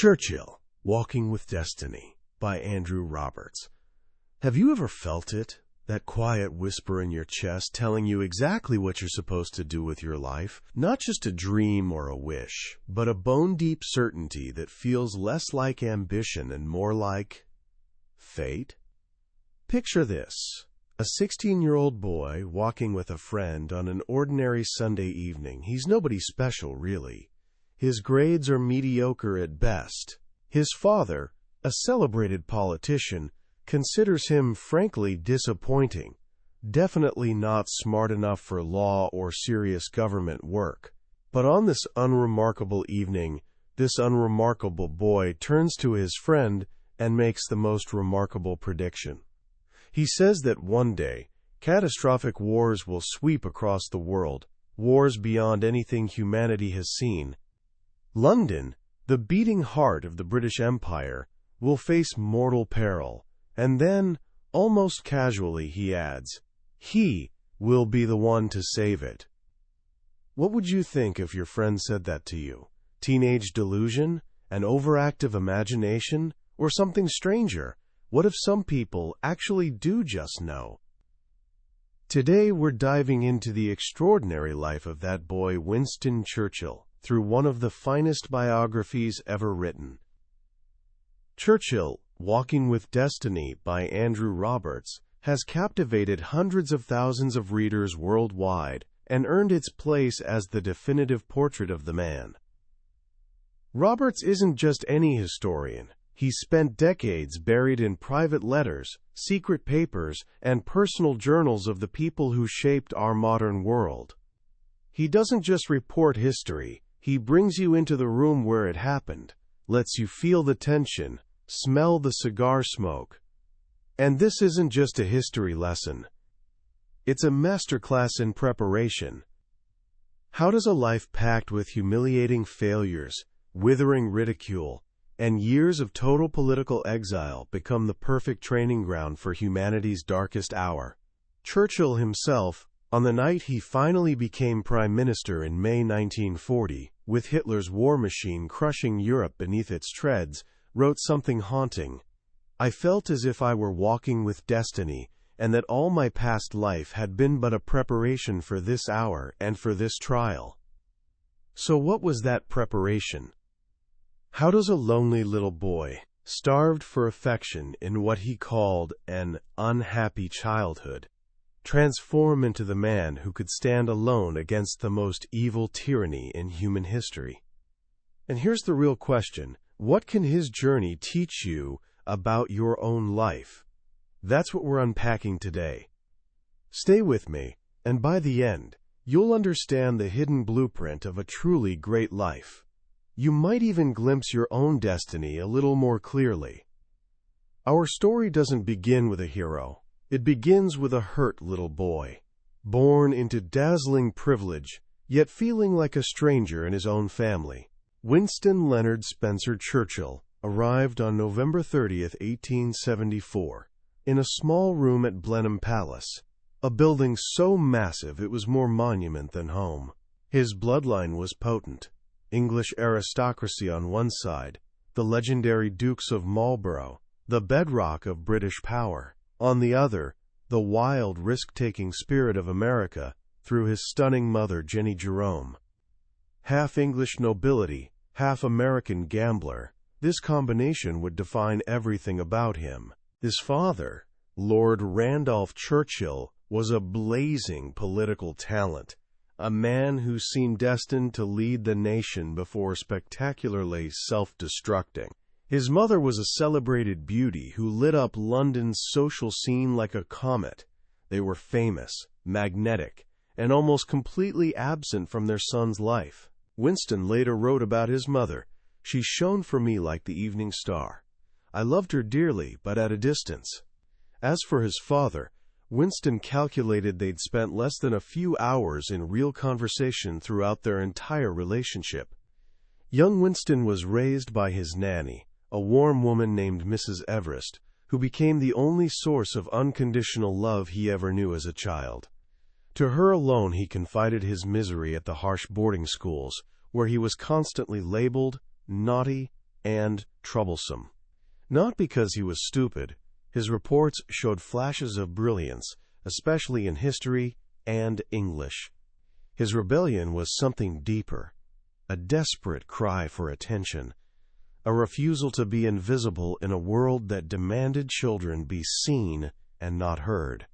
Churchill, Walking with Destiny, by Andrew Roberts. Have you ever felt it? That quiet whisper in your chest telling you exactly what you're supposed to do with your life? Not just a dream or a wish, but a bone-deep certainty that feels less like ambition and more like fate? Picture this. A 16-year-old boy walking with a friend on an ordinary Sunday evening. He's nobody special, really. His grades are mediocre at best. His father, a celebrated politician, considers him frankly disappointing, definitely not smart enough for law or serious government work. But on this unremarkable evening, this unremarkable boy turns to his friend and makes the most remarkable prediction. He says that one day, catastrophic wars will sweep across the world, wars beyond anything humanity has seen. London, the beating heart of the British Empire, will face mortal peril, and then, almost casually, he adds, he will be the one to save it. What would you think if your friend said that to you? Teenage delusion? An overactive imagination? Or something stranger? What if some people actually do just know? Today we're diving into the extraordinary life of that boy Winston Churchill, through one of the finest biographies ever written. Churchill, Walking with Destiny by Andrew Roberts, has captivated hundreds of thousands of readers worldwide and earned its place as the definitive portrait of the man. Roberts isn't just any historian. He spent decades buried in private letters, secret papers, and personal journals of the people who shaped our modern world. He doesn't just report history. He brings you into the room where it happened, lets you feel the tension, smell the cigar smoke. And this isn't just a history lesson. It's a masterclass in preparation. How does a life packed with humiliating failures, withering ridicule, and years of total political exile become the perfect training ground for humanity's darkest hour? Churchill himself, on the night he finally became Prime Minister in May 1940, with Hitler's war machine crushing Europe beneath its treads, wrote something haunting. I felt as if I were walking with destiny, and that all my past life had been but a preparation for this hour and for this trial. So what was that preparation? How does a lonely little boy, starved for affection in what he called an unhappy childhood, transform into the man who could stand alone against the most evil tyranny in human history? And here's the real question. What can his journey teach you about your own life? That's what we're unpacking today. Stay with me, and by the end, you'll understand the hidden blueprint of a truly great life. You might even glimpse your own destiny a little more clearly. Our story doesn't begin with a hero. It begins with a hurt little boy, born into dazzling privilege, yet feeling like a stranger in his own family. Winston Leonard Spencer Churchill arrived on November 30th, 1874, in a small room at Blenheim Palace, a building so massive it was more monument than home. His bloodline was potent. English aristocracy on one side, the legendary Dukes of Marlborough, the bedrock of British power. On the other, the wild, risk-taking spirit of America through his stunning mother, Jenny Jerome. Half English nobility, half American gambler, this combination would define everything about him. His father, Lord Randolph Churchill, was a blazing political talent, a man who seemed destined to lead the nation before spectacularly self-destructing. His mother was a celebrated beauty who lit up London's social scene like a comet. They were famous, magnetic, and almost completely absent from their son's life. Winston later wrote about his mother, "She shone for me like the evening star. I loved her dearly, but at a distance." As for his father, Winston calculated they'd spent less than a few hours in real conversation throughout their entire relationship. Young Winston was raised by his nanny, a warm woman named Mrs. Everest, who became the only source of unconditional love he ever knew as a child. To her alone he confided his misery at the harsh boarding schools, where he was constantly labeled, naughty, and troublesome. Not because he was stupid. His reports showed flashes of brilliance, especially in history and English. His rebellion was something deeper, a desperate cry for attention, a refusal to be invisible in a world that demanded children be seen and not heard.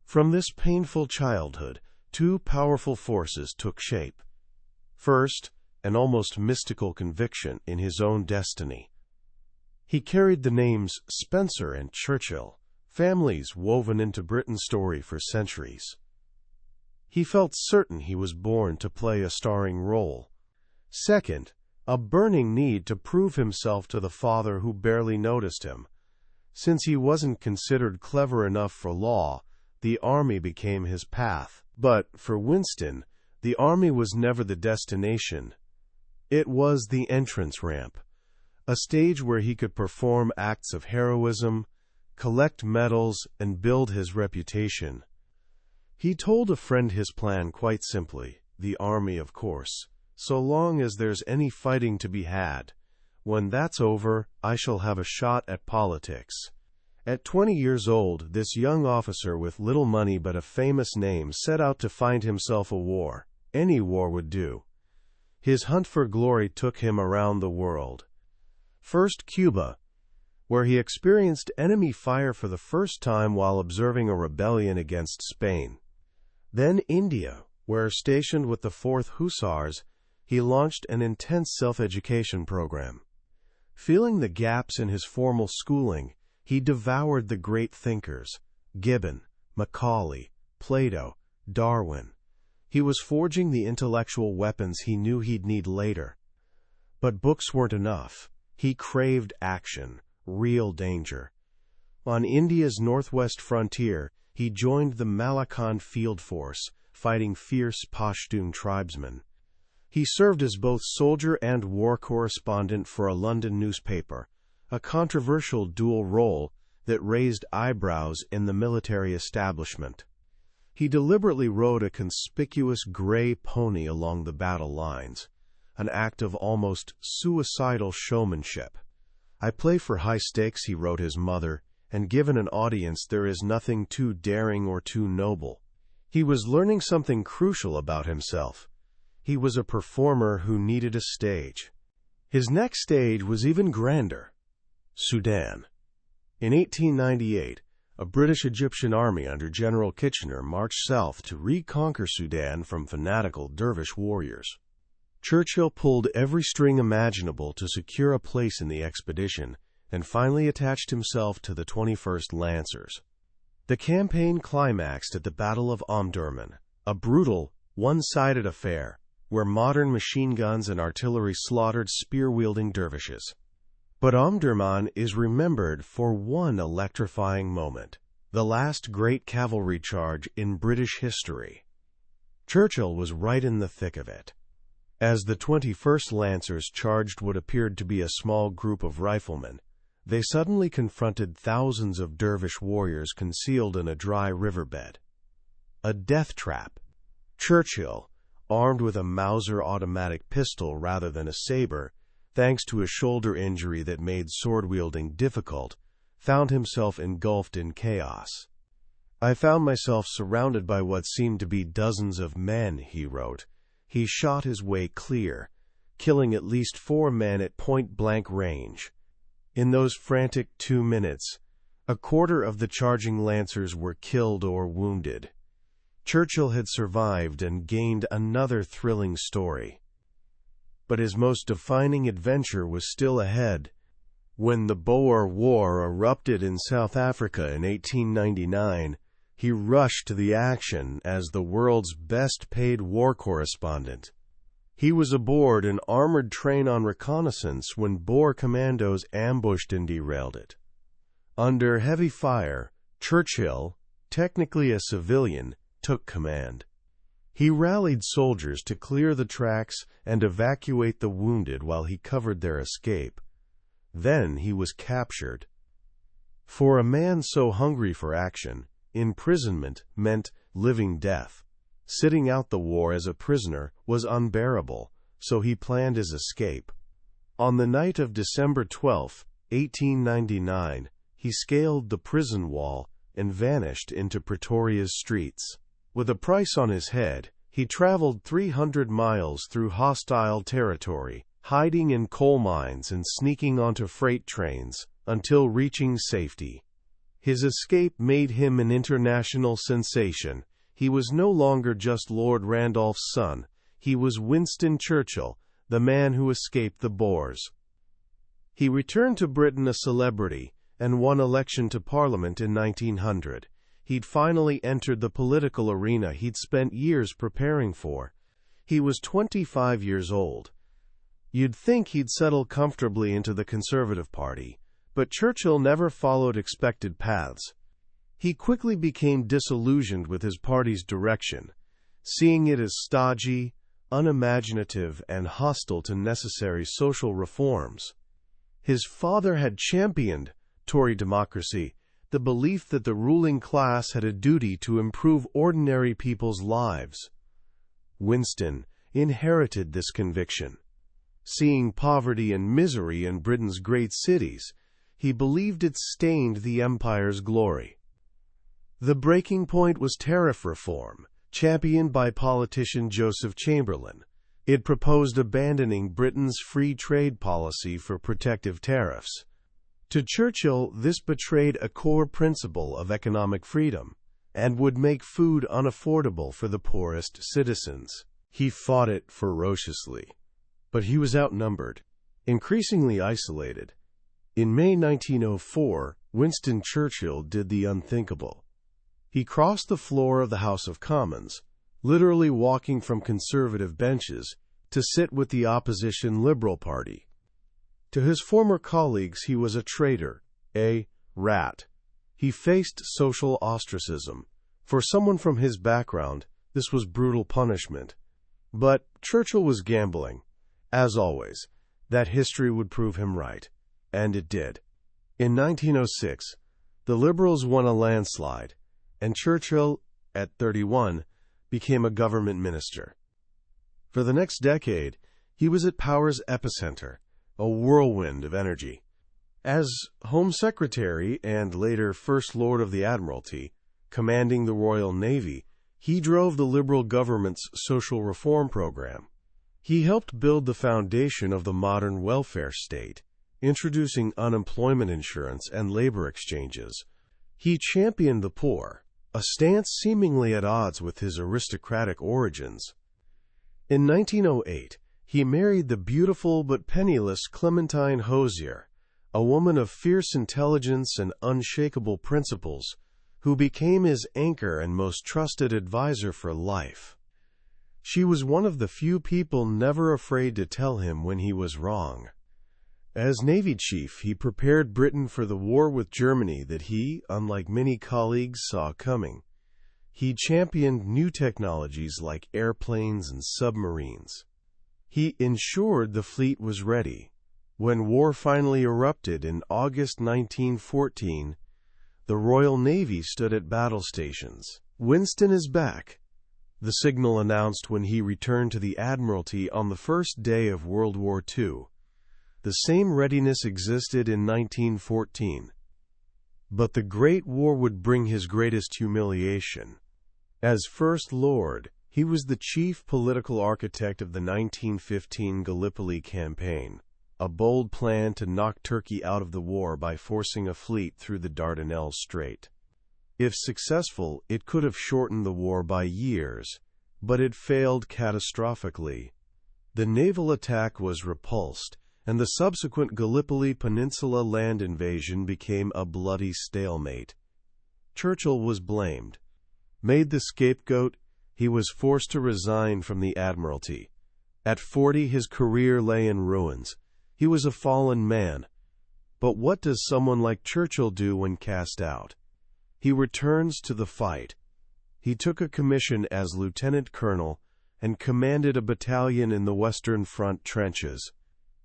From this painful childhood, two powerful forces took shape. First, an almost mystical conviction in his own destiny. He carried the names Spencer and Churchill, families woven into Britain's story for centuries. He felt certain he was born to play a starring role. Second, a burning need to prove himself to the father who barely noticed him. Since he wasn't considered clever enough for law, the army became his path. But for Winston, the army was never the destination. It was the entrance ramp, a stage where he could perform acts of heroism, collect medals, and build his reputation. He told a friend his plan quite simply: the army, of course, so long as there's any fighting to be had. When that's over, I shall have a shot at politics. At 20 years old, this young officer with little money but a famous name set out to find himself a war. Any war would do. His hunt for glory took him around the world. First Cuba, where he experienced enemy fire for the first time while observing a rebellion against Spain. Then India, where, stationed with the 4th Hussars, he launched an intense self-education program. Feeling the gaps in his formal schooling, he devoured the great thinkers: Gibbon, Macaulay, Plato, Darwin. He was forging the intellectual weapons he knew he'd need later. But books weren't enough. He craved action, real danger. On India's northwest frontier, he joined the Malakand field force, fighting fierce Pashtun tribesmen. He served as both soldier and war correspondent for a London newspaper, a controversial dual role that raised eyebrows in the military establishment. He deliberately rode a conspicuous gray pony along the battle lines, an act of almost suicidal showmanship. "I play for high stakes," he wrote his mother, "and given an audience there is nothing too daring or too noble." He was learning something crucial about himself. He was a performer who needed a stage. His next stage was even grander: Sudan. In 1898, a British-Egyptian army under General Kitchener marched south to reconquer Sudan from fanatical dervish warriors. Churchill pulled every string imaginable to secure a place in the expedition, and finally attached himself to the 21st Lancers. The campaign climaxed at the Battle of Omdurman, a brutal, one-sided affair where modern machine guns and artillery slaughtered spear-wielding dervishes. But Omdurman is remembered for one electrifying moment: the last great cavalry charge in British history. Churchill was right in the thick of it. As the 21st Lancers charged what appeared to be a small group of riflemen, they suddenly confronted thousands of dervish warriors concealed in a dry riverbed. A death trap. Churchill, armed with a Mauser automatic pistol rather than a saber, thanks to a shoulder injury that made sword-wielding difficult, found himself engulfed in chaos. "I found myself surrounded by what seemed to be dozens of men," he wrote. He shot his way clear, killing at least 4 men at point-blank range. In those frantic 2 minutes, a quarter of the charging Lancers were killed or wounded. Churchill had survived and gained another thrilling story. But his most defining adventure was still ahead. When the Boer War erupted in South Africa in 1899, he rushed to the action as the world's best-paid war correspondent. He was aboard an armored train on reconnaissance when Boer commandos ambushed and derailed it. Under heavy fire, Churchill, technically a civilian, took command. He rallied soldiers to clear the tracks and evacuate the wounded while he covered their escape. Then he was captured. For a man so hungry for action, imprisonment meant living death. Sitting out the war as a prisoner was unbearable, so he planned his escape. On the night of December 12, 1899, he scaled the prison wall and vanished into Pretoria's streets. With a price on his head, he traveled 300 miles through hostile territory, hiding in coal mines and sneaking onto freight trains, until reaching safety. His escape made him an international sensation. He was no longer just Lord Randolph's son, he was Winston Churchill, the man who escaped the Boers. He returned to Britain a celebrity, and won election to Parliament in 1900. He'd finally entered the political arena he'd spent years preparing for. He was 25 years old. You'd think he'd settle comfortably into the Conservative Party, but Churchill never followed expected paths. He quickly became disillusioned with his party's direction, seeing it as stodgy, unimaginative, and hostile to necessary social reforms. His father had championed Tory democracy, the belief that the ruling class had a duty to improve ordinary people's lives. Winston inherited this conviction. Seeing poverty and misery in Britain's great cities, he believed it stained the empire's glory. The breaking point was tariff reform, championed by politician Joseph Chamberlain. It proposed abandoning Britain's free trade policy for protective tariffs. To Churchill, this betrayed a core principle of economic freedom, and would make food unaffordable for the poorest citizens. He fought it ferociously. But he was outnumbered, increasingly isolated. In May 1904, Winston Churchill did the unthinkable. He crossed the floor of the House of Commons, literally walking from Conservative benches to sit with the opposition Liberal Party. To his former colleagues, he was a traitor, a rat. He faced social ostracism. For someone from his background, this was brutal punishment. But Churchill was gambling. As always, that history would prove him right. And it did. In 1906, the Liberals won a landslide, and Churchill, at 31, became a government minister. For the next decade, he was at power's epicenter, a whirlwind of energy. As Home Secretary and later First Lord of the Admiralty, commanding the Royal Navy, he drove the Liberal government's social reform program. He helped build the foundation of the modern welfare state, introducing unemployment insurance and labor exchanges. He championed the poor, a stance seemingly at odds with his aristocratic origins. In 1908, he married the beautiful but penniless Clementine Hosier, a woman of fierce intelligence and unshakable principles, who became his anchor and most trusted advisor for life. She was one of the few people never afraid to tell him when he was wrong. As Navy Chief, he prepared Britain for the war with Germany that he, unlike many colleagues, saw coming. He championed new technologies like airplanes and submarines. He ensured the fleet was ready. When war finally erupted in August 1914, the Royal Navy stood at battle stations. "Winston is back," the signal announced when he returned to the Admiralty on the first day of World War II. The same readiness existed in 1914. But the Great War would bring his greatest humiliation. As First Lord, he was the chief political architect of the 1915 Gallipoli campaign, a bold plan to knock Turkey out of the war by forcing a fleet through the Dardanelles Strait. If successful, it could have shortened the war by years, but it failed catastrophically. The naval attack was repulsed, and the subsequent Gallipoli Peninsula land invasion became a bloody stalemate. Churchill was blamed. Made the scapegoat, he was forced to resign from the Admiralty. At 40, his career lay in ruins. He was a fallen man. But what does someone like Churchill do when cast out? He returns to the fight. He took a commission as lieutenant colonel and commanded a battalion in the Western Front trenches.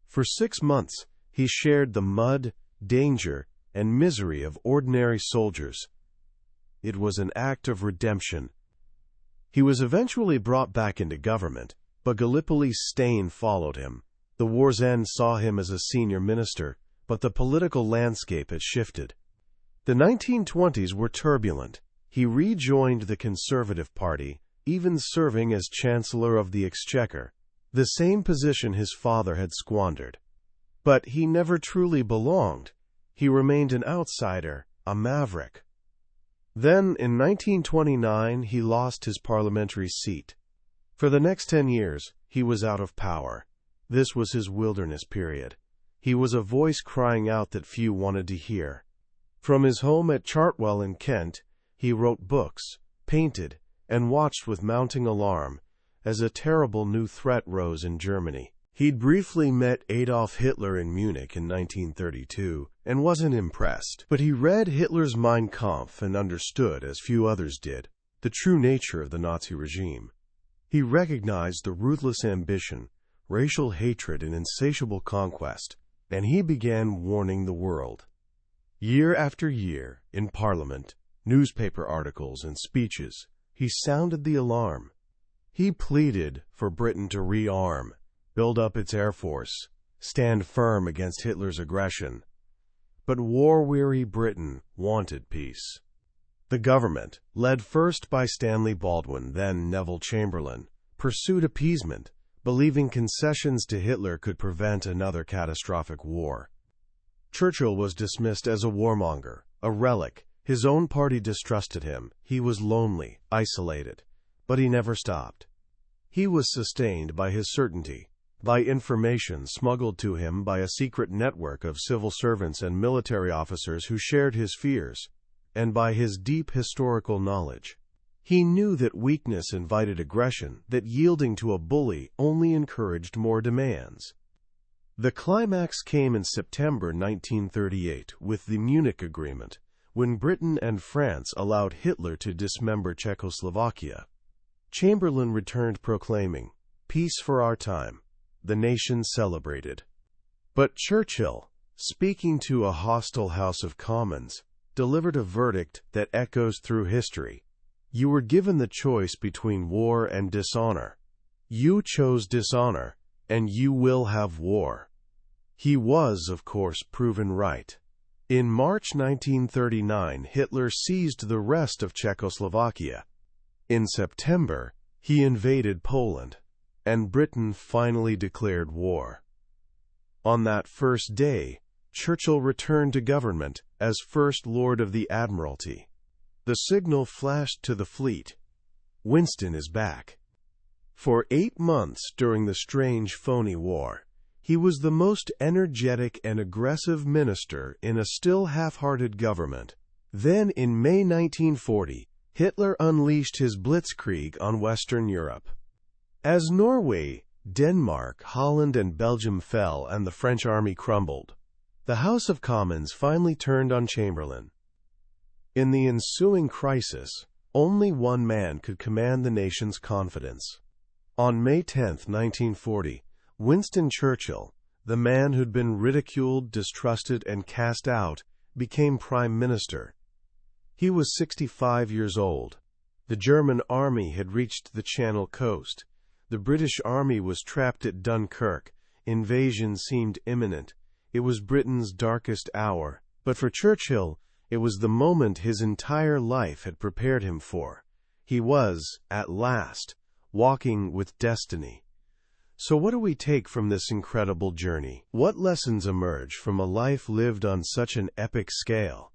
For 6 months, he shared the mud, danger, and misery of ordinary soldiers. It was an act of redemption. He was eventually brought back into government, but Gallipoli's stain followed him. The war's end saw him as a senior minister, but the political landscape had shifted. The 1920s were turbulent. He rejoined the Conservative Party, even serving as Chancellor of the Exchequer, the same position his father had squandered. But he never truly belonged. He remained an outsider, a maverick. Then, in 1929, he lost his parliamentary seat. For the next 10 years, he was out of power. This was his wilderness period. He was a voice crying out that few wanted to hear. From his home at Chartwell in Kent, he wrote books, painted, and watched with mounting alarm as a terrible new threat rose in Germany. He'd briefly met Adolf Hitler in Munich in 1932 and wasn't impressed, but he read Hitler's Mein Kampf and understood, as few others did, the true nature of the Nazi regime. He recognized the ruthless ambition, racial hatred, and insatiable conquest, and he began warning the world. Year after year, in Parliament, newspaper articles, and speeches, he sounded the alarm. He pleaded for Britain to rearm, build up its air force, stand firm against Hitler's aggression. But war-weary Britain wanted peace. The government, led first by Stanley Baldwin, then Neville Chamberlain, pursued appeasement, believing concessions to Hitler could prevent another catastrophic war. Churchill was dismissed as a warmonger, a relic. His own party distrusted him. He was lonely, isolated. But he never stopped. He was sustained by his certainty, by information smuggled to him by a secret network of civil servants and military officers who shared his fears, and by his deep historical knowledge. He knew that weakness invited aggression, that yielding to a bully only encouraged more demands. The climax came in September 1938 with the Munich Agreement, when Britain and France allowed Hitler to dismember Czechoslovakia. Chamberlain returned proclaiming, "Peace for our time." The nation celebrated. But Churchill, speaking to a hostile House of Commons, delivered a verdict that echoes through history. You were given the choice between war and dishonor. You chose dishonor, and you will have war. He was, of course, proven right. In March 1939, Hitler seized the rest of Czechoslovakia. In September, he invaded Poland, and Britain finally declared war. On that first day, Churchill returned to government as First Lord of the Admiralty. The signal flashed to the fleet. Winston is back. For 8 months during the strange, phony war, he was the most energetic and aggressive minister in a still half-hearted government. Then, in May 1940, Hitler unleashed his blitzkrieg on Western Europe. As Norway, Denmark, Holland, and Belgium fell and the French army crumbled, the House of Commons finally turned on Chamberlain. In the ensuing crisis, only one man could command the nation's confidence. On May 10, 1940, Winston Churchill, the man who'd been ridiculed, distrusted, and cast out, became Prime Minister. He was 65 years old. The German army had reached the Channel coast. The British army was trapped at Dunkirk. Invasion seemed imminent. It was Britain's darkest hour. But for Churchill, it was the moment his entire life had prepared him for. He was, at last, walking with destiny. So what do we take from this incredible journey? What lessons emerge from a life lived on such an epic scale?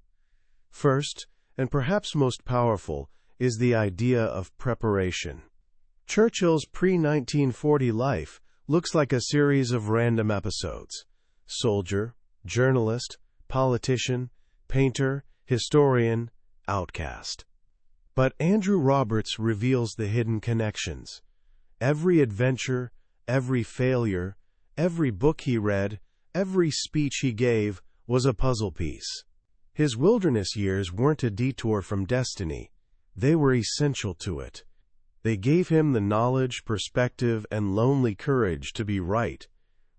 First, and perhaps most powerful, is the idea of preparation. Churchill's pre-1940 life looks like a series of random episodes. Soldier, journalist, politician, painter, historian, outcast. But Andrew Roberts reveals the hidden connections. Every adventure, every failure, every book he read, every speech he gave was a puzzle piece. His wilderness years weren't a detour from destiny. They were essential to it. They gave him the knowledge, perspective, and lonely courage to be right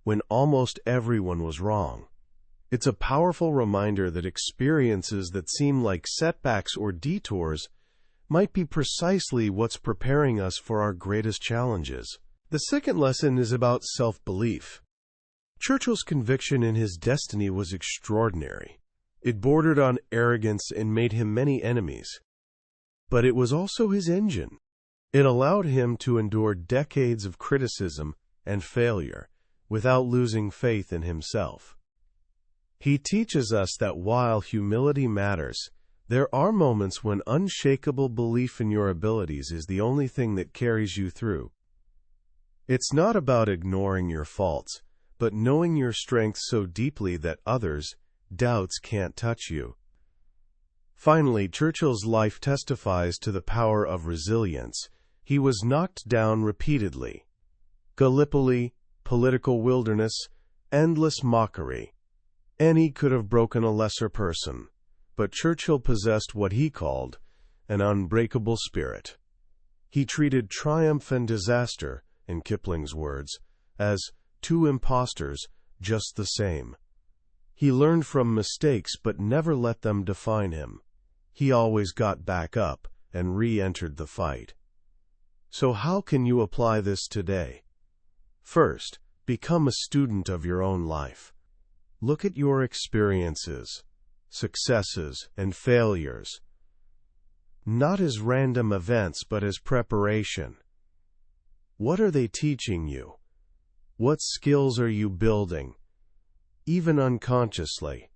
when almost everyone was wrong. It's a powerful reminder that experiences that seem like setbacks or detours might be precisely what's preparing us for our greatest challenges. The second lesson is about self-belief. Churchill's conviction in his destiny was extraordinary. It bordered on arrogance and made him many enemies. But it was also his engine. It allowed him to endure decades of criticism and failure without losing faith in himself. He teaches us that while humility matters, there are moments when unshakable belief in your abilities is the only thing that carries you through. It's not about ignoring your faults, but knowing your strengths so deeply that others' doubts can't touch you. Finally, Churchill's life testifies to the power of resilience. He was knocked down repeatedly. Gallipoli, political wilderness, endless mockery. Any could have broken a lesser person, but Churchill possessed what he called an unbreakable spirit. He treated triumph and disaster, in Kipling's words, as two impostors just the same. He learned from mistakes but never let them define him. He always got back up and re-entered the fight. So how can you apply this today? First, become a student of your own life. Look at your experiences, successes, and failures, not as random events but as preparation. What are they teaching you? What skills are you building, even unconsciously?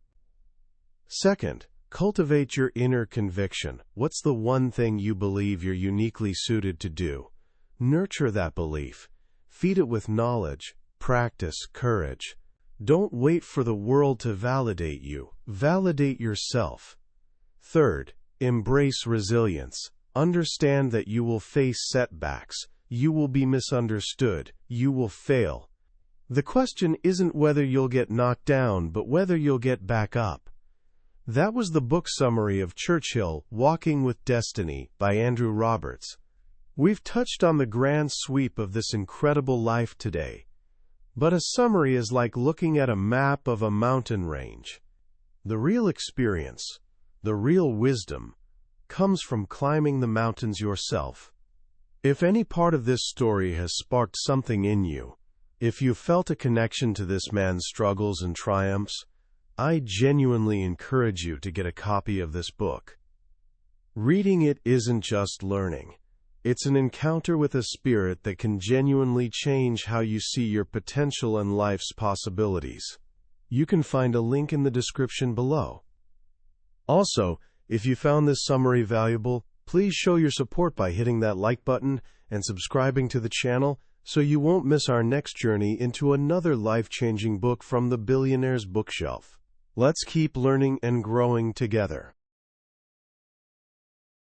Second, cultivate your inner conviction. What's the one thing you believe you're uniquely suited to do? Nurture that belief. Feed it with knowledge, practice, courage. Don't wait for the world to validate you. Validate yourself. Third, embrace resilience. Understand that you will face setbacks. You will be misunderstood. You will fail. The question isn't whether you'll get knocked down, but whether you'll get back up. That was the book summary of Churchill, Walking with Destiny, by Andrew Roberts. We've touched on the grand sweep of this incredible life today, but a summary is like looking at a map of a mountain range. The real experience, the real wisdom, comes from climbing the mountains yourself. If any part of this story has sparked something in you, if you felt a connection to this man's struggles and triumphs, I genuinely encourage you to get a copy of this book. Reading it isn't just learning. It's an encounter with a spirit that can genuinely change how you see your potential and life's possibilities. You can find a link in the description below. Also, if you found this summary valuable, please show your support by hitting that like button and subscribing to the channel so you won't miss our next journey into another life-changing book from the Billionaire's Bookshelf. Let's keep learning and growing together.